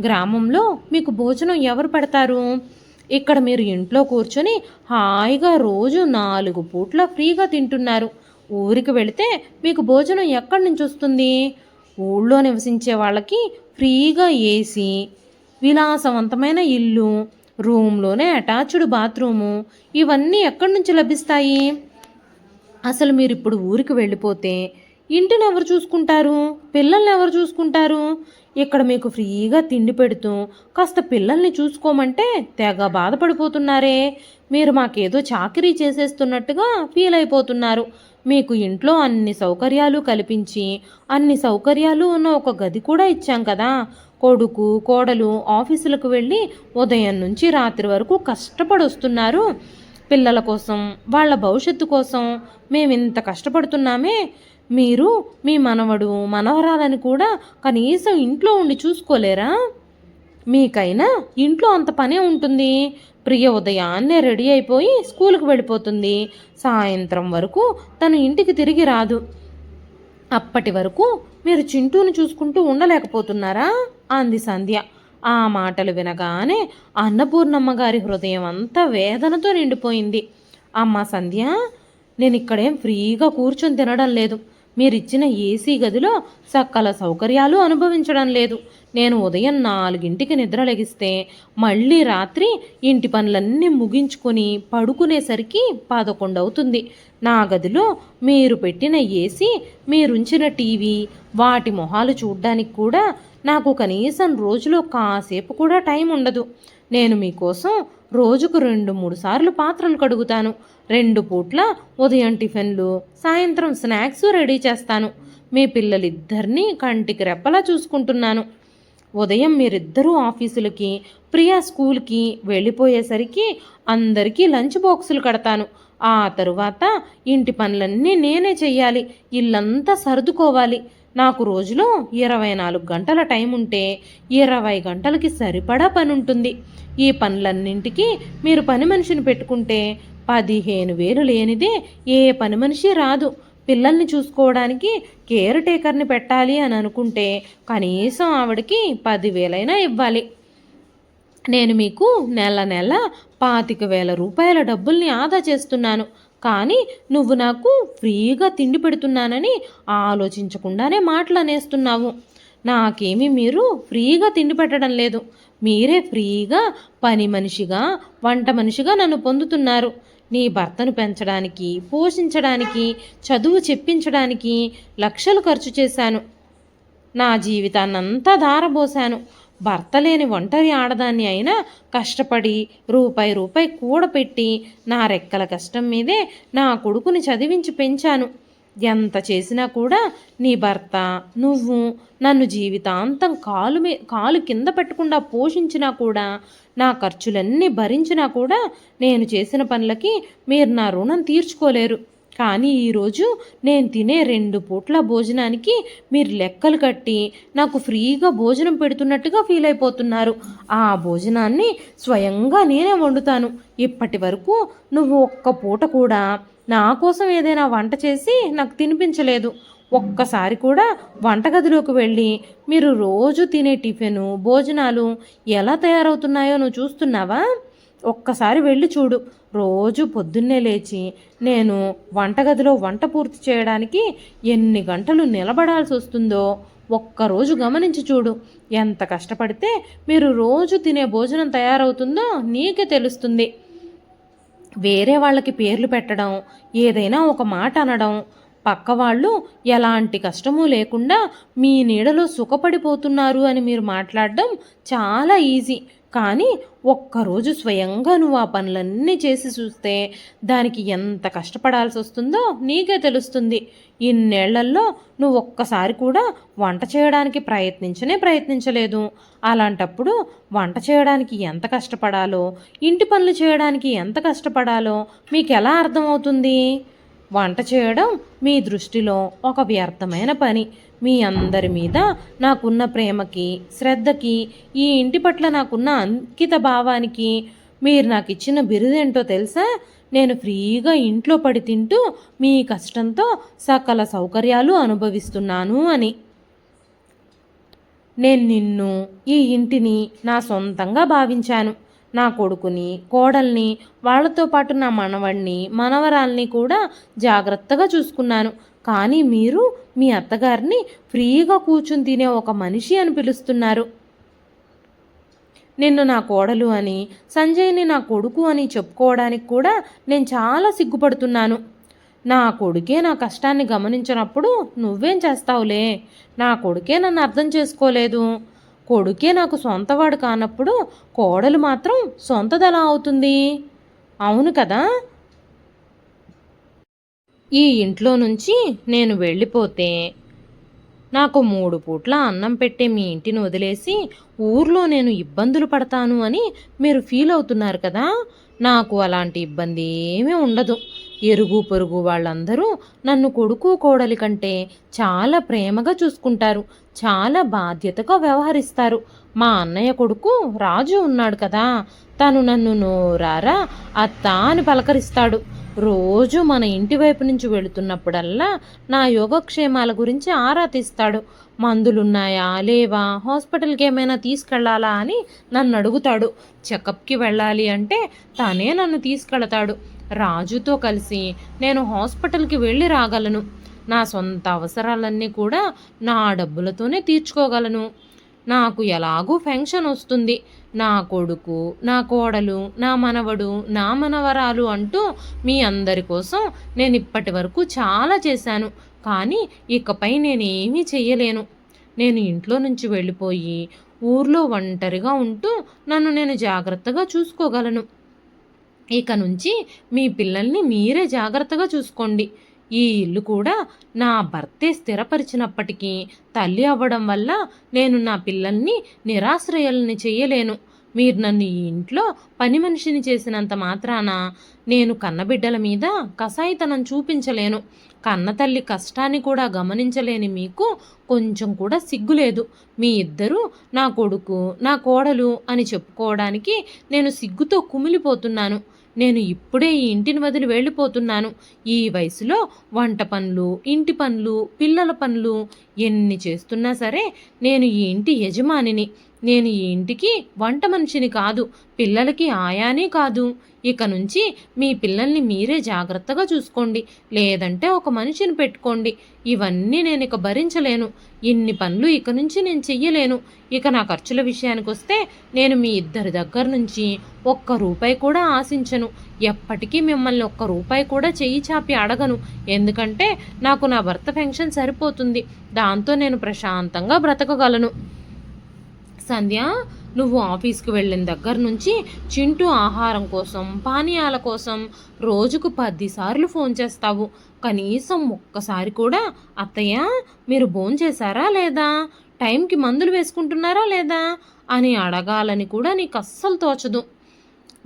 గ్రామంలో మీకు భోజనం ఎవరు పెడతారు? ఇక్కడ మీరు ఇంట్లో కూర్చొని హాయిగా రోజు 4 పూట్ల ఫ్రీగా తింటున్నారు. ఊరికి వెళితే మీకు భోజనం ఎక్కడి నుంచి వస్తుంది? ఊళ్ళో నివసించే వాళ్ళకి ఫ్రీగా ఏసీ, విలాసవంతమైన ఇల్లు, రూమ్లోనే అటాచ్డ్ బాత్రూము, ఇవన్నీ ఎక్కడి నుంచి లభిస్తాయి? అసలు మీరు ఇప్పుడు ఊరికి వెళ్ళిపోతే ఇంటిని ఎవరు చూసుకుంటారు? పిల్లల్ని ఎవరు చూసుకుంటారు? ఇక్కడ మీకు ఫ్రీగా తిండి పెడుతూ కాస్త పిల్లల్ని చూసుకోమంటే తెగ బాధపడిపోతున్నారే. మీరు మాకేదో చాకరీ చేసేస్తున్నట్టుగా ఫీల్ అయిపోతున్నారు. మీకు ఇంట్లో అన్ని సౌకర్యాలు కల్పించి అన్ని సౌకర్యాలు ఉన్న ఒక గది కూడా ఇచ్చాం కదా. కొడుకు కోడలు ఆఫీసులకు వెళ్ళి ఉదయం నుంచి రాత్రి వరకు కష్టపడి వస్తున్నారు. పిల్లల కోసం వాళ్ళ భవిష్యత్తు కోసం మేమింత కష్టపడుతున్నామే. మీరు మీ మనవడు మనవరాలని కూడా కనీసం ఇంట్లో ఉండి చూసుకోలేరా? మీకైనా ఇంట్లో అంత పనే ఉంటుంది. ప్రియ ఉదయాన్నే రెడీ అయిపోయి స్కూల్కి వెళ్ళిపోతుంది. సాయంత్రం వరకు తను ఇంటికి తిరిగి రాదు. అప్పటి వరకు మీరు చింటూని చూసుకుంటూ ఉండలేకపోతున్నారా? అంది సంధ్య. ఆ మాటలు వినగానే అన్నపూర్ణమ్మ గారి హృదయం అంతా వేదనతో నిండిపోయింది. అమ్మ సంధ్య, నేను ఇక్కడేం ఫ్రీగా కూర్చొని తినడం లేదు. మీరిచ్చిన ఏసీ గదిలో సకల సౌకర్యాలు అనుభవించడం లేదు. నేను ఉదయం 4ంటికి నిద్ర లెగిస్తే మళ్ళీ రాత్రి ఇంటి పనులన్నీ ముగించుకొని పడుకునేసరికి 11 అవుతుంది. నా గదిలో మీరు పెట్టిన ఏసీ, మీరుంచిన టీవీ, వాటి మొహాలు చూడ్డానికి కూడా నాకు కనీసం రోజులో కాసేపు కూడా టైం ఉండదు. నేను మీకోసం రోజుకు 2-3 సార్లు పాత్రలు కడుగుతాను. 2 పూట్ల ఉదయం టిఫిన్లు, సాయంత్రం స్నాక్స్ రెడీ చేస్తాను. మీ పిల్లలిద్దరినీ కంటికి రెప్పలా చూసుకుంటున్నాను. ఉదయం మీరిద్దరూ ఆఫీసులకి, ప్రియా స్కూల్కి వెళ్ళిపోయేసరికి అందరికీ లంచ్ బాక్సులు కడతాను. ఆ తరువాత ఇంటి పనులన్నీ నేనే చెయ్యాలి. ఇల్లంతా సర్దుకోవాలి. నాకు రోజులో 24 గంటల టైం ఉంటే 20 గంటలకి సరిపడా పని ఉంటుంది. ఈ పనులన్నింటికి మీరు పని మనిషిని పెట్టుకుంటే 15,000 లేనిదే ఏ పని మనిషి రాదు. పిల్లల్ని చూసుకోవడానికి కేర్ టేకర్ని పెట్టాలి అని అనుకుంటే కనీసం ఆవిడకి 10,000 ఇవ్వాలి. నేను మీకు నెల 25,000 రూపాయల డబ్బుల్ని ఆదా చేస్తున్నాను. కానీ నువ్వు నాకు ఫ్రీగా తిండి పెడుతున్నానని ఆలోచించకుండానే మాటలు అనేస్తున్నావు. నాకేమీ మీరు ఫ్రీగా తిండి పెట్టడం లేదు. మీరే ఫ్రీగా పని మనిషిగా, వంట మనిషిగా నన్ను పొందుతున్నారు. నీ భర్తను పెంచడానికి, పోషించడానికి, చదువు చెప్పించడానికి లక్షలు ఖర్చు చేశాను. నా జీవితాన్నంతా ధారబోశాను. భర్త లేని ఒంటరి ఆడదాన్ని అయినా కష్టపడి రూపాయి కూడపెట్టి నా రెక్కల కష్టం మీదే నా కొడుకుని చదివించి పెంచాను. ఎంత చేసినా కూడా నీ భర్త, నువ్వు నన్ను జీవితాంతం కాలు కింద పెట్టకుండా పోషించినా కూడా, నా ఖర్చులన్నీ భరించినా కూడా నేను చేసిన పనులకి మీరు నా రుణం తీర్చుకోలేరు. కానీ ఈరోజు నేను తినే 2 పూట్ల భోజనానికి మీరు లెక్కలు కట్టి నాకు ఫ్రీగా భోజనం పెడుతున్నట్టుగా ఫీల్ అయిపోతున్నారు. ఆ భోజనాన్ని స్వయంగా నేనే వండుతాను. ఇప్పటి వరకు నువ్వు ఒక్క పూట కూడా నా కోసం ఏదైనా వంట చేసి నాకు తినిపించలేదు. ఒక్కసారి కూడా వంటగదిలోకి వెళ్ళి మీరు రోజు తినే టిఫిను భోజనాలు ఎలా తయారవుతున్నాయో నువ్వు చూస్తున్నావా? ఒక్కసారి వెళ్ళి చూడు. రోజు పొద్దున్నే లేచి నేను వంటగదిలో వంట పూర్తి చేయడానికి ఎన్ని గంటలు నిలబడాల్సి వస్తుందో ఒక్కరోజు గమనించి చూడు. ఎంత కష్టపడితే మీరు రోజు తినే భోజనం తయారవుతుందో నీకే తెలుస్తుంది. వేరే వాళ్ళకి పేర్లు పెట్టడం, ఏదైనా ఒక మాట అనడం, పక్కవాళ్ళు ఎలాంటి కష్టమూ లేకుండా మీ నీడలో సుఖపడిపోతున్నారు అని మీరు మాట్లాడడం చాలా ఈజీ. కానీ ఒక్కరోజు స్వయంగా నువ్వు ఆ పనులన్నీ చేసి చూస్తే దానికి ఎంత కష్టపడాల్సి వస్తుందో నీకే తెలుస్తుంది. ఇన్నేళ్లలో నువ్వు ఒక్కసారి కూడా వంట చేయడానికి ప్రయత్నించలేదు. అలాంటప్పుడు వంట చేయడానికి ఎంత కష్టపడాలో, ఇంటి పనులు చేయడానికి ఎంత కష్టపడాలో మీకు ఎలా అర్థమవుతుంది? వంట చేయడం మీ దృష్టిలో ఒక వ్యర్థమైన పని. మీ అందరి మీద నాకున్న ప్రేమకి, శ్రద్ధకి, ఈ ఇంటి పట్ల నాకున్న అంకిత భావానికి మీరు నాకు ఇచ్చిన బిరుదేంటో తెలుసా? నేను ఫ్రీగా ఇంట్లో పడి తింటూ మీ కష్టంతో సకల సౌకర్యాలు అనుభవిస్తున్నాను అని. నేను నిన్ను, ఈ ఇంటిని నా సొంతంగా భావించాను. నా కొడుకుని, కోడల్ని, వాళ్లతో పాటు నా మనవణ్ణి, మనవరాల్ని కూడా జాగ్రత్తగా చూసుకున్నాను. కానీ మీరు మీ అత్తగారిని ఫ్రీగా కూర్చుని తినే ఒక మనిషి అని పిలుస్తున్నారు. నిన్ను నా కోడలు అని, సంజయ్ని నా కొడుకు అని చెప్పుకోవడానికి కూడా నేను చాలా సిగ్గుపడుతున్నాను. నా కొడుకే నా కష్టాన్ని గమనించినప్పుడు నువ్వేం చేస్తావులే? నా కొడుకే నన్ను అర్థం చేసుకోలేదు. కొడుకే నాకు సొంతవాడు కానప్పుడు కోడలు మాత్రం సొంతదలా అవుతుంది? అవును కదా? ఈ ఇంట్లో నుంచి నేను వెళ్ళిపోతే నాకు 3 పూట్ల అన్నం పెట్టే మీ ఇంటిని వదిలేసి ఊర్లో నేను ఇబ్బందులు పడతాను అని మీరు ఫీల్ అవుతున్నారు కదా? నాకు అలాంటి ఇబ్బంది ఏమీ ఉండదు. ఎరుగు పొరుగు వాళ్ళందరూ నన్ను కొడుకు కోడలి కంటే చాలా ప్రేమగా చూసుకుంటారు, చాలా బాధ్యతగా వ్యవహరిస్తారు. మా అన్నయ్య కొడుకు రాజు ఉన్నాడు కదా, తను నన్ను నోరారా అత్త అని పలకరిస్తాడు. రోజు మన ఇంటి వైపు నుంచి వెళుతున్నప్పుడల్లా నా యోగక్షేమాల గురించి ఆరా తీస్తాడు. మందులున్నాయా లేవా, హాస్పిటల్కి ఏమైనా తీసుకెళ్లాలా అని నన్ను అడుగుతాడు. చెకప్కి వెళ్ళాలి అంటే తనే నన్ను తీసుకెళతాడు. రాజుతో కలిసి నేను హాస్పిటల్కి వెళ్ళి రాగలను. నా సొంత అవసరాలన్నీ కూడా నా డబ్బులతోనే తీర్చుకోగలను. నాకు ఎలాగూ పెన్షన్ వస్తుంది. నా కొడుకు, నా కోడలు, నా మనవడు, నా మనవరాలు అంటూ మీ అందరి కోసం నేను ఇప్పటి వరకు చాలా చేశాను. కానీ ఇకపై నేనేమీ చెయ్యలేను. నేను ఇంట్లో నుంచి వెళ్ళిపోయి ఊర్లో ఒంటరిగా ఉంటూ నన్ను నేను జాగ్రత్తగా చూసుకోగలను. ఇక నుంచి మీ పిల్లల్ని మీరే జాగ్రత్తగా చూసుకోండి. ఈ ఇల్లు కూడా నా భర్తే స్థిరపరిచినప్పటికీ తల్లి అవ్వడం వల్ల నేను నా పిల్లల్ని నిరాశ్రయాలని చెయ్యలేను. మీరు నన్ను ఈ ఇంట్లో పని మనిషిని చేసినంత మాత్రాన నేను కన్నబిడ్డల మీద కసాయితనం చూపించలేను. కన్నతల్లి కష్టాన్ని కూడా గమనించలేని మీకు కొంచెం కూడా సిగ్గులేదు. మీ ఇద్దరూ నా కొడుకు, నా కోడలు అని చెప్పుకోవడానికి నేను సిగ్గుతో కుమిలిపోతున్నాను. నేను ఇప్పుడే ఈ ఇంటిని వదిలి వెళ్ళిపోతున్నాను. ఈ వయసులో వంట పనులు, ఇంటి పనులు, పిల్లల పనులు ఎన్ని చేస్తున్నా సరే నేను ఈ ఇంటి యజమానిని. నేను ఈ ఇంటికి వంట మనిషిని కాదు, పిల్లలకి ఆయాని కాదు. ఇక నుంచి మీ పిల్లల్ని మీరే జాగ్రత్తగా చూసుకోండి, లేదంటే ఒక మనిషిని పెట్టుకోండి. ఇవన్నీ నేను ఇక భరించలేను. ఇన్ని పనులు ఇక నుంచి నేను చెయ్యలేను. ఇక నా ఖర్చుల విషయానికి వస్తే నేను మీ ఇద్దరి దగ్గర నుంచి ₹1 కూడా ఆశించను. ఎప్పటికీ మిమ్మల్ని ₹1 కూడా చెయ్యి చాపి అడగను. ఎందుకంటే నాకు నా భర్త పెన్షన్ సరిపోతుంది. దాంతో నేను ప్రశాంతంగా బ్రతకగలను. సంధ్య, నువ్వు ఆఫీస్కి వెళ్ళిన దగ్గర నుంచి చింటూ ఆహారం కోసం, పానీయాల కోసం రోజుకు 10 సార్లు ఫోన్ చేస్తావు. కనీసం ఒక్కసారి కూడా అత్తయ్య మీరు భోంచేశారా లేదా, టైంకి మందులు వేసుకుంటున్నారా లేదా అని అడగాలని కూడా నీకు అస్సలు తోచదు.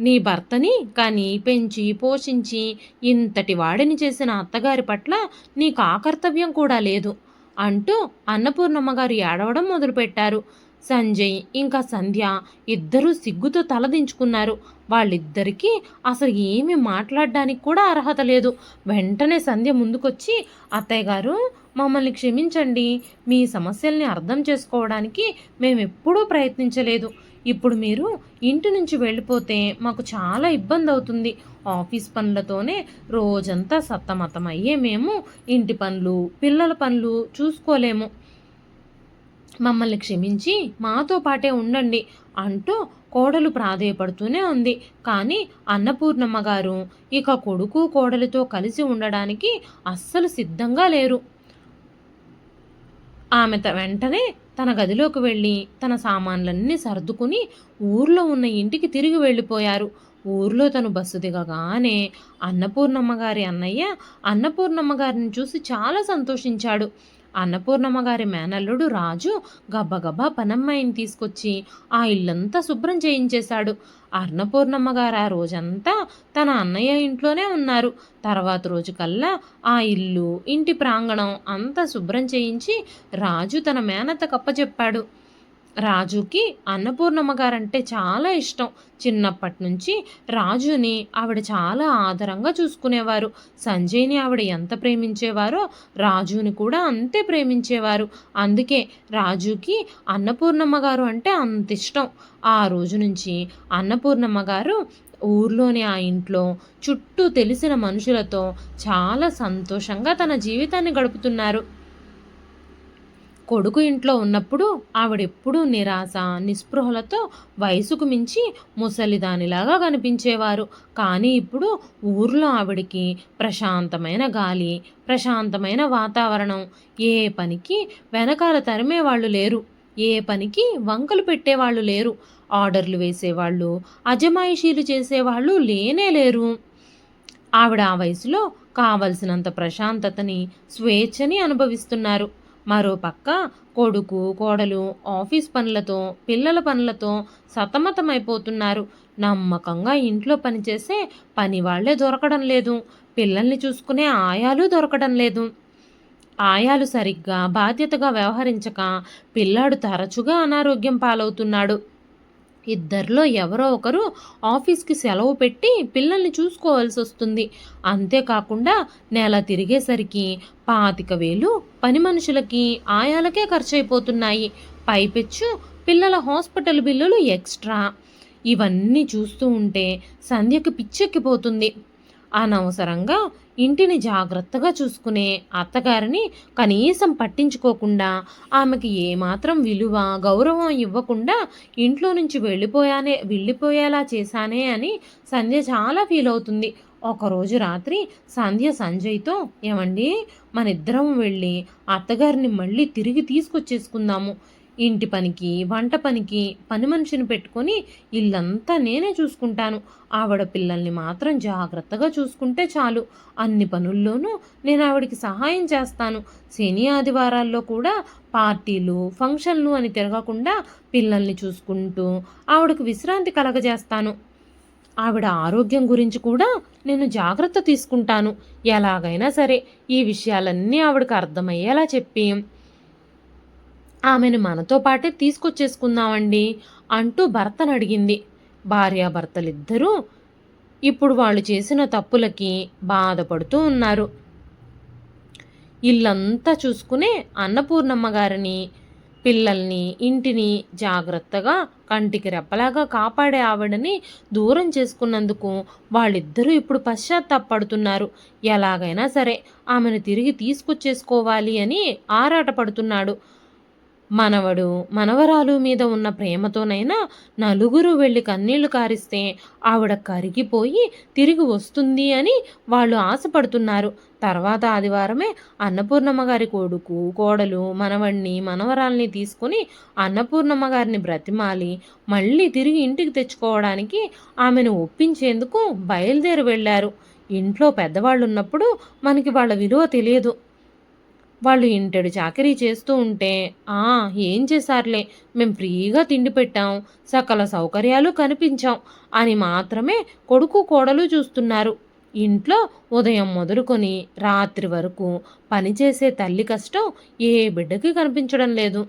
నీ భర్తని కానీ పెంచి పోషించి ఇంతటి వాడిని చేసిన అత్తగారి పట్ల నీకు ఆ కర్తవ్యం కూడా లేదు అంటూ అన్నపూర్ణమ్మ గారు ఏడవడం మొదలుపెట్టారు. సంజయ్ ఇంకా సంధ్య ఇద్దరూ సిగ్గుతో తలదించుకున్నారు. వాళ్ళిద్దరికీ అసలు ఏమీ మాట్లాడడానికి కూడా అర్హత లేదు. వెంటనే సంధ్య ముందుకొచ్చి, అత్తయ్య గారు, మమ్మల్ని క్షమించండి. మీ సమస్యల్ని అర్థం చేసుకోవడానికి మేమెప్పుడూ ప్రయత్నించలేదు. ఇప్పుడు మీరు ఇంటి నుంచి వెళ్ళిపోతే మాకు చాలా ఇబ్బంది అవుతుంది. ఆఫీస్ పనులతోనే రోజంతా సతమతమయ్యే మేము ఇంటి పనులు, పిల్లల పనులు చూసుకోలేము. మమ్మల్ని క్షమించి మాతో పాటే ఉండండి అంటూ కోడలు ప్రాధేయపడుతూనే ఉంది. కానీ అన్నపూర్ణమ్మ గారు ఇక కొడుకు కోడలితో కలిసి ఉండడానికి అస్సలు సిద్ధంగా లేరు. ఆమె వెంటనే తన గదిలోకి వెళ్ళి తన సామాన్లన్నీ సర్దుకుని ఊర్లో ఉన్న ఇంటికి తిరిగి వెళ్ళిపోయారు. ఊర్లో తను బస్సు దిగగానే అన్నపూర్ణమ్మ గారి అన్నయ్య అన్నపూర్ణమ్మ గారిని చూసి చాలా సంతోషించాడు. అన్నపూర్ణమ్మ గారి మేనల్లుడు రాజు గబగబా పనమ్మాయిని తీసుకొచ్చి ఆ ఇల్లంతా శుభ్రం చేయించేశాడు. అన్నపూర్ణమ్మ గారు ఆ రోజంతా తన అన్నయ్య ఇంట్లోనే ఉన్నారు. తర్వాత రోజు కల్లా ఆ ఇల్లు, ఇంటి ప్రాంగణం అంతా శుభ్రం చేయించి రాజు తన మేనత్త కప్పచెప్పాడు. రాజుకి అన్నపూర్ణమ్మ గారంటే చాలా ఇష్టం. చిన్నప్పటి నుంచి రాజుని ఆవిడ చాలా ఆదరంగా చూసుకునేవారు. సంజయ్ని ఆవిడ ఎంత ప్రేమించేవారో రాజుని కూడా అంతే ప్రేమించేవారు. అందుకే రాజుకి అన్నపూర్ణమ్మ గారు అంటే అంత ఇష్టం. ఆ రోజు నుంచి అన్నపూర్ణమ్మ గారు ఊర్లోని ఆ ఇంట్లో చుట్టూ తెలిసిన మనుషులతో చాలా సంతోషంగా తన జీవితాన్ని గడుపుతున్నారు. కొడుకు ఇంట్లో ఉన్నప్పుడు ఆవిడెప్పుడూ నిరాశ, నిస్పృహలతో వయసుకు మించి ముసలిదానిలాగా కనిపించేవారు. కానీ ఇప్పుడు ఊర్లో ఆవిడికి ప్రశాంతమైన గాలి, ప్రశాంతమైన వాతావరణం. ఏ పనికి వెనకాల తరిమేవాళ్ళు లేరు. ఏ పనికి వంకలు పెట్టేవాళ్ళు లేరు. ఆర్డర్లు వేసేవాళ్ళు, అజమాయిషీలు చేసేవాళ్ళు లేనే లేరు. ఆవిడ ఆ వయసులో కావలసినంత ప్రశాంతతని, స్వేచ్ఛని అనుభవిస్తున్నారు. మరోపక్క కొడుకు కోడలు ఆఫీస్ పనులతో, పిల్లల పనులతో సతమతమైపోతున్నారు. నమ్మకంగా ఇంట్లో పనిచేసే పని వాళ్లే దొరకడం లేదు. పిల్లల్ని చూసుకునే ఆయాలు దొరకడం లేదు. ఆయాలు సరిగ్గా బాధ్యతగా వ్యవహరించక పిల్లాడు తరచుగా అనారోగ్యం పాలవుతున్నాడు. ఇద్దరిలో ఎవరో ఒకరు ఆఫీస్కి సెలవు పెట్టి పిల్లల్ని చూసుకోవాల్సి వస్తుంది. అంతేకాకుండా నెల తిరిగేసరికి 25,000 పని మనుషులకి, ఆయాలకే ఖర్చయిపోతున్నాయి. పైపెచ్చు పిల్లల హాస్పిటల్ బిల్లులు ఎక్స్ట్రా. ఇవన్నీ చూస్తూ ఉంటే సంధ్యకి పిచ్చెక్కిపోతుంది. అనవసరంగా ఇంటిని జాగ్రత్తగా చూసుకునే అత్తగారిని కనీసం పట్టించుకోకుండా, ఆమెకి ఏమాత్రం విలువ, గౌరవం ఇవ్వకుండా ఇంట్లో నుంచి వెళ్ళిపోయేలా చేశానే అని సంధ్య చాలా ఫీల్ అవుతుంది. ఒకరోజు రాత్రి సంధ్య సంజయ్తో, ఏమండి, మనిద్దరం వెళ్ళి అత్తగారిని మళ్ళీ తిరిగి తీసుకొచ్చేసుకుందాము. ఇంటి పనికి, వంట పనికి పని మనిషిని పెట్టుకొని ఇల్లంతా నేనే చూసుకుంటాను. ఆవిడ పిల్లల్ని మాత్రం జాగ్రత్తగా చూసుకుంటే చాలు. అన్ని పనుల్లోనూ నేను ఆవిడికి సహాయం చేస్తాను. శని ఆదివారాల్లో కూడా పార్టీలు, ఫంక్షన్లు అని తిరగకుండా పిల్లల్ని చూసుకుంటూ ఆవిడకు విశ్రాంతి కలగజేస్తాను. ఆవిడ ఆరోగ్యం గురించి కూడా నేను జాగ్రత్త తీసుకుంటాను. ఎలాగైనా సరే ఈ విషయాలన్నీ ఆవిడకు అర్థమయ్యేలా చెప్పి ఆమెను మనతో పాటే తీసుకొచ్చేసుకుందామండి అంటూ భర్తను అడిగింది. భార్యాభర్తలిద్దరూ ఇప్పుడు వాళ్ళు చేసిన తప్పులకి బాధపడుతూ ఉన్నారు. ఇల్లంతా చూసుకునే అన్నపూర్ణమ్మ గారిని, పిల్లల్ని, ఇంటిని జాగ్రత్తగా కంటికి రెప్పలాగా కాపాడే ఆవిడని దూరం చేసుకున్నందుకు వాళ్ళిద్దరూ ఇప్పుడు పశ్చాత్తాపడుతున్నారు. ఎలాగైనా సరే ఆమెను తిరిగి తీసుకొచ్చేసుకోవాలి అని ఆరాటపడుతున్నాడు. మనవడు మనవరాలు మీద ఉన్న ప్రేమతోనైనా నలుగురు వెళ్ళి కన్నీళ్లు కారిస్తే ఆవిడ కరిగిపోయి తిరిగి వస్తుంది అని వాళ్ళు ఆశపడుతున్నారు. తర్వాత ఆదివారమే అన్నపూర్ణమ్మ గారి కొడుకు కోడలు మనవణ్ణి మనవరాల్ని తీసుకుని అన్నపూర్ణమ్మ గారిని బ్రతిమాలి మళ్ళీ తిరిగి ఇంటికి తెచ్చుకోవడానికి ఆమెను ఒప్పించేందుకు బయలుదేరి వెళ్ళారు. ఇంట్లో పెద్దవాళ్ళు ఉన్నప్పుడు మనకి వాళ్ళ విలువ తెలియదు. వాళ్ళు ఇంటెడు చాకరీ చేస్తూ ఉంటే, ఏం చేశారులే, మేం ఫ్రీగా తిండి పెట్టాం, సకల సౌకర్యాలు కనిపించాం అని మాత్రమే కొడుకు కోడలు చూస్తున్నారు. ఇంట్లో ఉదయం మొదలుకొని రాత్రి వరకు పనిచేసే తల్లి కష్టం ఏ బిడ్డకి కనిపించడం లేదు.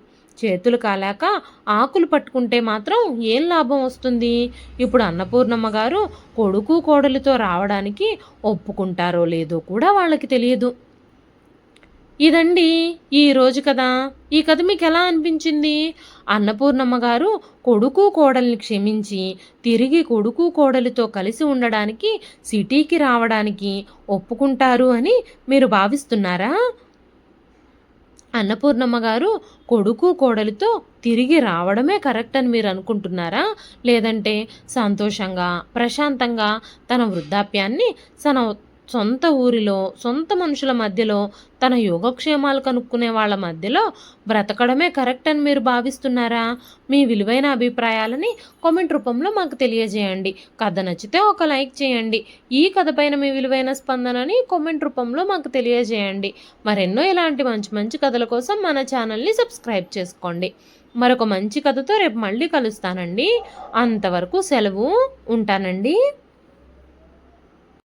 చేతులు కాలాక ఆకులు పట్టుకుంటే మాత్రం ఏం లాభం వస్తుంది? ఇప్పుడు అన్నపూర్ణమ్మ గారు కొడుకు కోడలితో రావడానికి ఒప్పుకుంటారో లేదో కూడా వాళ్ళకి తెలియదు. ఇదండి ఈ రోజు కథ. ఈ కథ మీకు ఎలా అనిపించింది? అన్నపూర్ణమ్మ గారు కొడుకు కోడల్ని క్షమించి తిరిగి కొడుకు కోడలితో కలిసి ఉండడానికి సిటీకి రావడానికి ఒప్పుకుంటారు అని మీరు భావిస్తున్నారా? అన్నపూర్ణమ్మ గారు కొడుకు కోడలితో తిరిగి రావడమే కరెక్ట్ అని మీరు అనుకుంటున్నారా? లేదంటే సంతోషంగా ప్రశాంతంగా తన వృద్ధాప్యాన్ని తన సొంత ఊరిలో సొంత మనుషుల మధ్యలో తన యోగక్షేమాలు కనుక్కునే వాళ్ళ మధ్యలో బ్రతకడమే కరెక్ట్ అని మీరు భావిస్తున్నారా? మీ విలువైన అభిప్రాయాలని కామెంట్ రూపంలో మాకు తెలియజేయండి. కథ నచ్చితే ఒక లైక్ చేయండి. ఈ కథ పైన మీ విలువైన స్పందనని కామెంట్ రూపంలో మాకు తెలియజేయండి. మరెన్నో ఇలాంటి మంచి మంచి కథల కోసం మన ఛానల్ని సబ్స్క్రైబ్ చేసుకోండి. మరొక మంచి కథతో రేపు మళ్ళీ కలుస్తానండి. అంతవరకు సెలవు. ఉంటానండి.